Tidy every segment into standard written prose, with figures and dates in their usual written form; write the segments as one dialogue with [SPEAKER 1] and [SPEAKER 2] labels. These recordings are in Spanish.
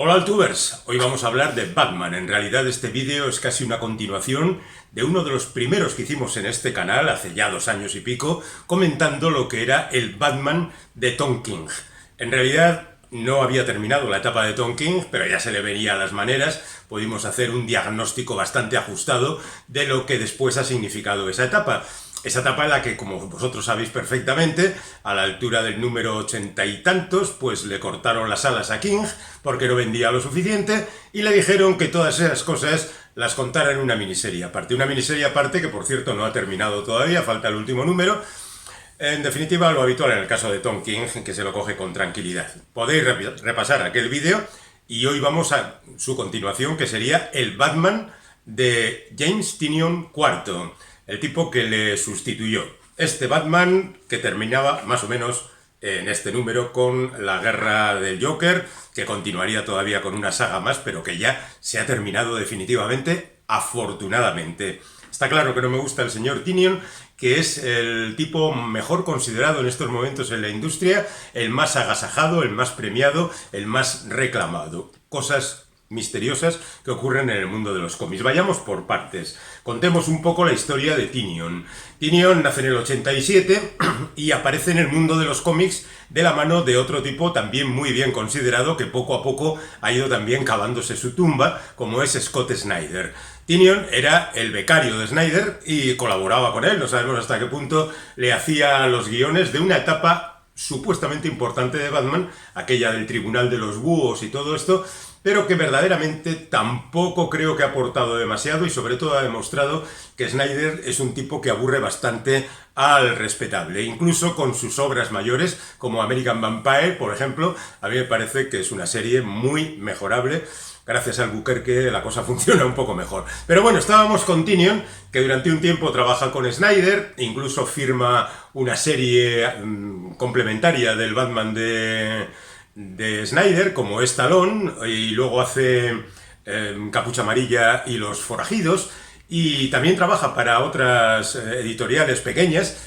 [SPEAKER 1] Hola Altubers, hoy vamos a hablar de Batman. En realidad este vídeo es casi una continuación de uno de los primeros que hicimos en este canal hace ya 2 años y pico, comentando lo que era el Batman de Tom King. En realidad no había terminado la etapa de Tom King, pero ya se le venía a las maneras, pudimos hacer un diagnóstico bastante ajustado de lo que después ha significado esa etapa. Esa etapa en la que, como vosotros sabéis perfectamente, a la altura del número 80 y tantos, pues le cortaron las alas a King porque no vendía lo suficiente y le dijeron que todas esas cosas las contara en una miniserie aparte. Una miniserie aparte que, por cierto, no ha terminado todavía, falta el último número. En definitiva, lo habitual en el caso de Tom King, que se lo coge con tranquilidad. Podéis repasar aquel vídeo y hoy vamos a su continuación, que sería el Batman de James Tynion IV. El tipo que le sustituyó. Este Batman que terminaba más o menos en este número con la guerra del Joker, que continuaría todavía con una saga más, pero que ya se ha terminado definitivamente, afortunadamente. Está claro que no me gusta el señor Tynion, que es el tipo mejor considerado en estos momentos en la industria, el más agasajado, el más premiado, el más reclamado. Cosas misteriosas que ocurren en el mundo de los cómics. Vayamos por partes. Contemos un poco la historia de Tynion. Tynion nace en el 87 y aparece en el mundo de los cómics de la mano de otro tipo también muy bien considerado, que poco a poco ha ido también cavándose su tumba, como es Scott Snyder. Tynion era el becario de Snyder y colaboraba con él, no sabemos hasta qué punto le hacía los guiones de una etapa supuestamente importante de Batman, aquella del Tribunal de los Búhos y todo esto, pero que verdaderamente tampoco creo que ha aportado demasiado y sobre todo ha demostrado que Snyder es un tipo que aburre bastante al respetable. Incluso con sus obras mayores, como American Vampire, por ejemplo, a mí me parece que es una serie muy mejorable. Gracias al Albuquerque la cosa funciona un poco mejor. Pero bueno, estábamos con Tynion, que durante un tiempo trabaja con Snyder, incluso firma una serie complementaria del Batman de Snyder, como es Talón, y luego hace Capucha Amarilla y Los Forajidos, y también trabaja para otras editoriales pequeñas,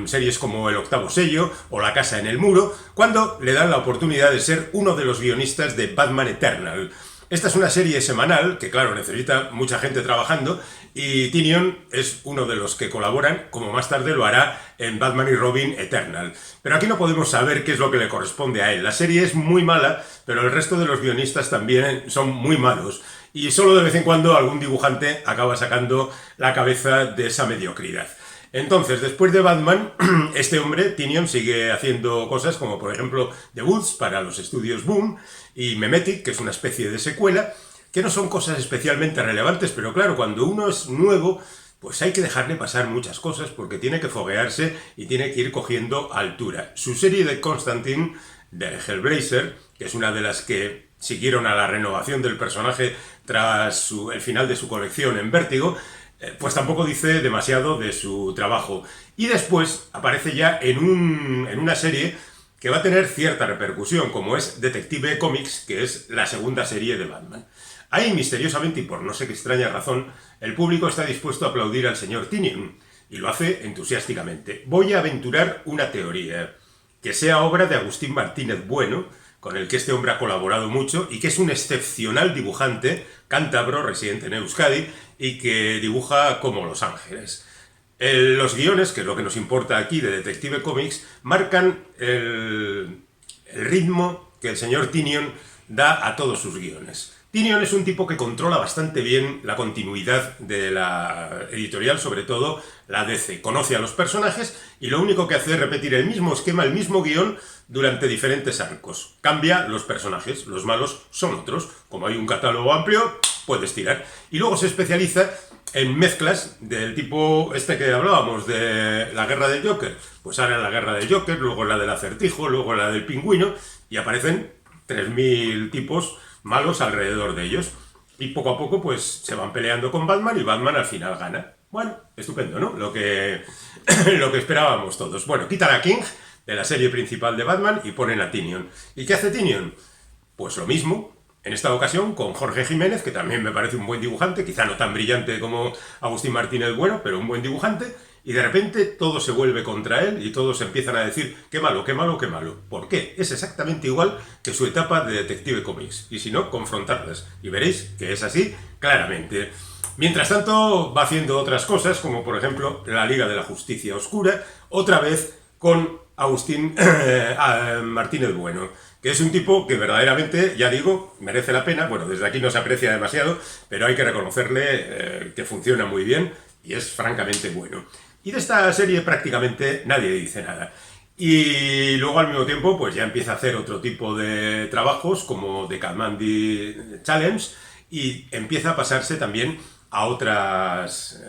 [SPEAKER 1] series como El Octavo Sello o La Casa en el Muro, cuando le dan la oportunidad de ser uno de los guionistas de Batman Eternal. Esta es una serie semanal que, claro, necesita mucha gente trabajando y Tynion es uno de los que colaboran, como más tarde lo hará en Batman y Robin Eternal. Pero aquí no podemos saber qué es lo que le corresponde a él. La serie es muy mala, pero el resto de los guionistas también son muy malos. Y solo de vez en cuando algún dibujante acaba sacando la cabeza de esa mediocridad. Entonces, después de Batman, este hombre, Tynion, sigue haciendo cosas como, por ejemplo, The Woods para los estudios Boom y Memetic, que es una especie de secuela, que no son cosas especialmente relevantes, pero claro, cuando uno es nuevo, pues hay que dejarle pasar muchas cosas porque tiene que foguearse y tiene que ir cogiendo altura. Su serie de Constantine, de Hellblazer, que es una de las que siguieron a la renovación del personaje tras el final de su colección en Vértigo, pues tampoco dice demasiado de su trabajo. Y después aparece ya en una serie que va a tener cierta repercusión, como es Detective Comics, que es la segunda serie de Batman. Ahí, misteriosamente y por no sé qué extraña razón, el público está dispuesto a aplaudir al señor Tynion, y lo hace entusiásticamente. Voy a aventurar una teoría, que sea obra de Agustín Martínez Bueno, con el que este hombre ha colaborado mucho y que es un excepcional dibujante cántabro residente en Euskadi y que dibuja como Los Ángeles. Los guiones, que es lo que nos importa aquí de Detective Comics, marcan el ritmo que el señor Tynion da a todos sus guiones. Tynion es un tipo que controla bastante bien la continuidad de la editorial, sobre todo la DC. Conoce a los personajes y lo único que hace es repetir el mismo esquema, el mismo guión, durante diferentes arcos. Cambia los personajes, los malos son otros. Como hay un catálogo amplio, puedes tirar. Y luego se especializa en mezclas del tipo este que hablábamos, de la guerra del Joker. Pues ahora la guerra del Joker, luego la del Acertijo, luego la del Pingüino, y aparecen 3000 tipos malos alrededor de ellos. Y poco a poco pues se van peleando con Batman y Batman al final gana. Bueno, estupendo, ¿no? Lo que esperábamos todos. Bueno, quitan a King de la serie principal de Batman y ponen a Tynion. ¿Y qué hace Tynion? Pues lo mismo, En esta ocasión con Jorge Jiménez, que también me parece un buen dibujante, quizá no tan brillante como Agustín Martínez Bueno, pero un buen dibujante, y de repente todo se vuelve contra él y todos empiezan a decir qué malo, qué malo, qué malo. ¿Por qué? Es exactamente igual que su etapa de Detective Comics, y si no, confrontarlas, y veréis que es así claramente. Mientras tanto, va haciendo otras cosas, como por ejemplo la Liga de la Justicia Oscura, otra vez con Agustín Martínez Bueno, que es un tipo que verdaderamente, ya digo, merece la pena. Bueno, desde aquí no se aprecia demasiado, pero hay que reconocerle que funciona muy bien y es francamente bueno. Y de esta serie prácticamente nadie dice nada. Y luego al mismo tiempo pues ya empieza a hacer otro tipo de trabajos como The Kamandi Challenge y empieza a pasarse también a otras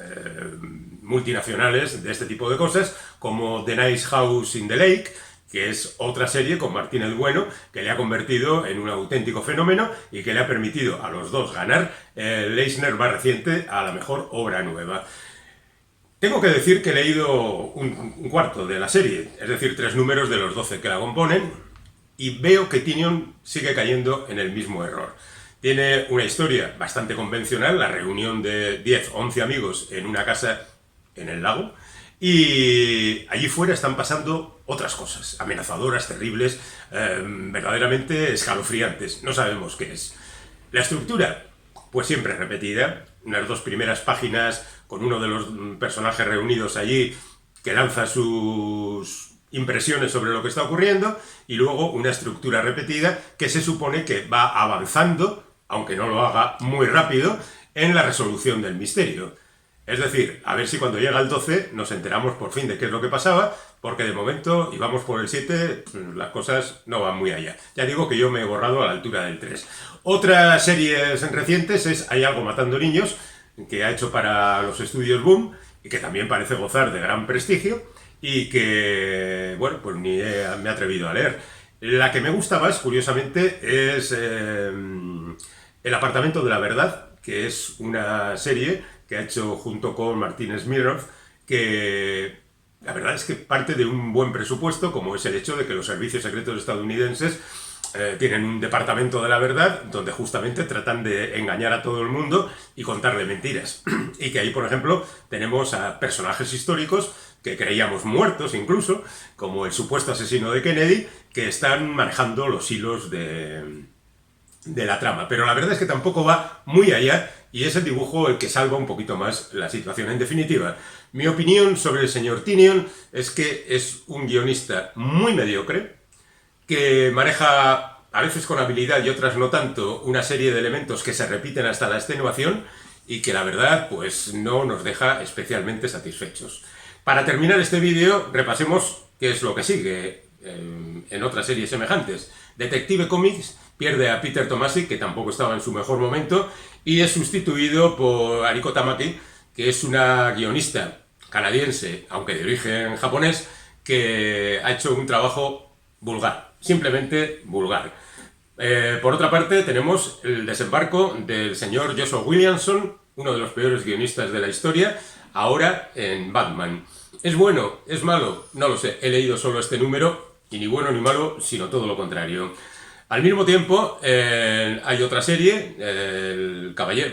[SPEAKER 1] multinacionales de este tipo de cosas como The Nice House in the Lake, que es otra serie con Martínez Bueno, que le ha convertido en un auténtico fenómeno y que le ha permitido a los dos ganar el Eisner más reciente a la mejor obra nueva. Tengo que decir que he leído un cuarto de la serie, es decir, 3 números de los 12 que la componen, y veo que Tynion sigue cayendo en el mismo error. Tiene una historia bastante convencional, la reunión de 10 o 11 amigos en una casa en el lago, y allí fuera están pasando otras cosas, amenazadoras, terribles, verdaderamente escalofriantes, no sabemos qué es. La estructura, pues siempre repetida, unas 2 primeras páginas con uno de los personajes reunidos allí que lanza sus impresiones sobre lo que está ocurriendo, y luego una estructura repetida que se supone que va avanzando, aunque no lo haga muy rápido, en la resolución del misterio. Es decir, a ver si cuando llega el 12 nos enteramos por fin de qué es lo que pasaba, porque de momento, y vamos por el 7, las cosas no van muy allá. Ya digo que yo me he borrado a la altura del 3. Otras series recientes es Hay algo matando niños, que ha hecho para los estudios Boom, y que también parece gozar de gran prestigio, y que, bueno, pues ni me he atrevido a leer. La que me gusta más, curiosamente, es El apartamento de la verdad, que es una serie que ha hecho junto con Martin Smirnoff, que la verdad es que parte de un buen presupuesto, como es el hecho de que los servicios secretos estadounidenses tienen un departamento de la verdad donde justamente tratan de engañar a todo el mundo y contarle mentiras. Y que ahí, por ejemplo, tenemos a personajes históricos que creíamos muertos incluso, como el supuesto asesino de Kennedy, que están manejando los hilos de la trama. Pero la verdad es que tampoco va muy allá y es el dibujo el que salva un poquito más la situación. En definitiva, mi opinión sobre el señor Tynion es que es un guionista muy mediocre, que maneja, a veces con habilidad y otras no tanto, una serie de elementos que se repiten hasta la extenuación y que la verdad pues no nos deja especialmente satisfechos. Para terminar este vídeo, repasemos qué es lo que sigue en otras series semejantes. Detective Comics pierde a Peter Tomasi, que tampoco estaba en su mejor momento, y es sustituido por Ariko Tamaki, que es una guionista canadiense, aunque de origen japonés, que ha hecho un trabajo vulgar, simplemente vulgar. Por otra parte, tenemos el desembarco del señor Joshua Williamson, uno de los peores guionistas de la historia, ahora en Batman. ¿Es bueno? ¿Es malo? No lo sé, he leído solo este número, y ni bueno ni malo, sino todo lo contrario. Al mismo tiempo, hay otra serie,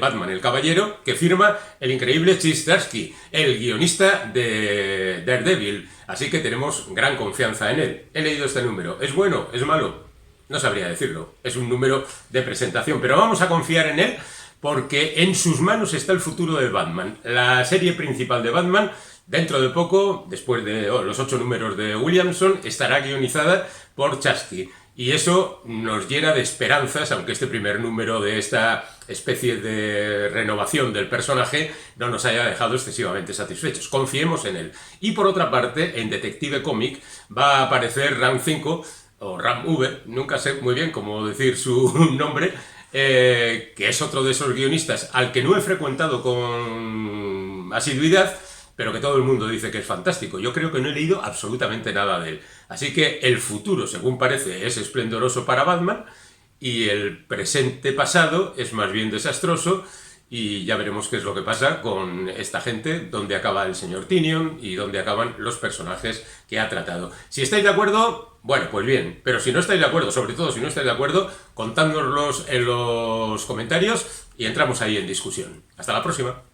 [SPEAKER 1] Batman el Caballero, que firma el increíble Chip Zdarsky, el guionista de Daredevil. Así que tenemos gran confianza en él. He leído este número. ¿Es bueno? ¿Es malo? No sabría decirlo. Es un número de presentación, pero vamos a confiar en él porque en sus manos está el futuro de Batman. La serie principal de Batman, dentro de poco, después de los 8 números de Williamson, estará guionizada por Chasky. Y eso nos llena de esperanzas, aunque este primer número de esta especie de renovación del personaje no nos haya dejado excesivamente satisfechos. Confiemos en él. Y por otra parte, en Detective Comic va a aparecer Ram 5, o Ram V, nunca sé muy bien cómo decir su nombre, que es otro de esos guionistas al que no he frecuentado con asiduidad, pero que todo el mundo dice que es fantástico. Yo creo que no he leído absolutamente nada de él. Así que el futuro, según parece, es esplendoroso para Batman y el presente pasado es más bien desastroso y ya veremos qué es lo que pasa con esta gente, dónde acaba el señor Tynion y dónde acaban los personajes que ha tratado. Si estáis de acuerdo, bueno, pues bien, pero si no estáis de acuerdo, sobre todo si no estáis de acuerdo, contádnoslos en los comentarios y entramos ahí en discusión. Hasta la próxima.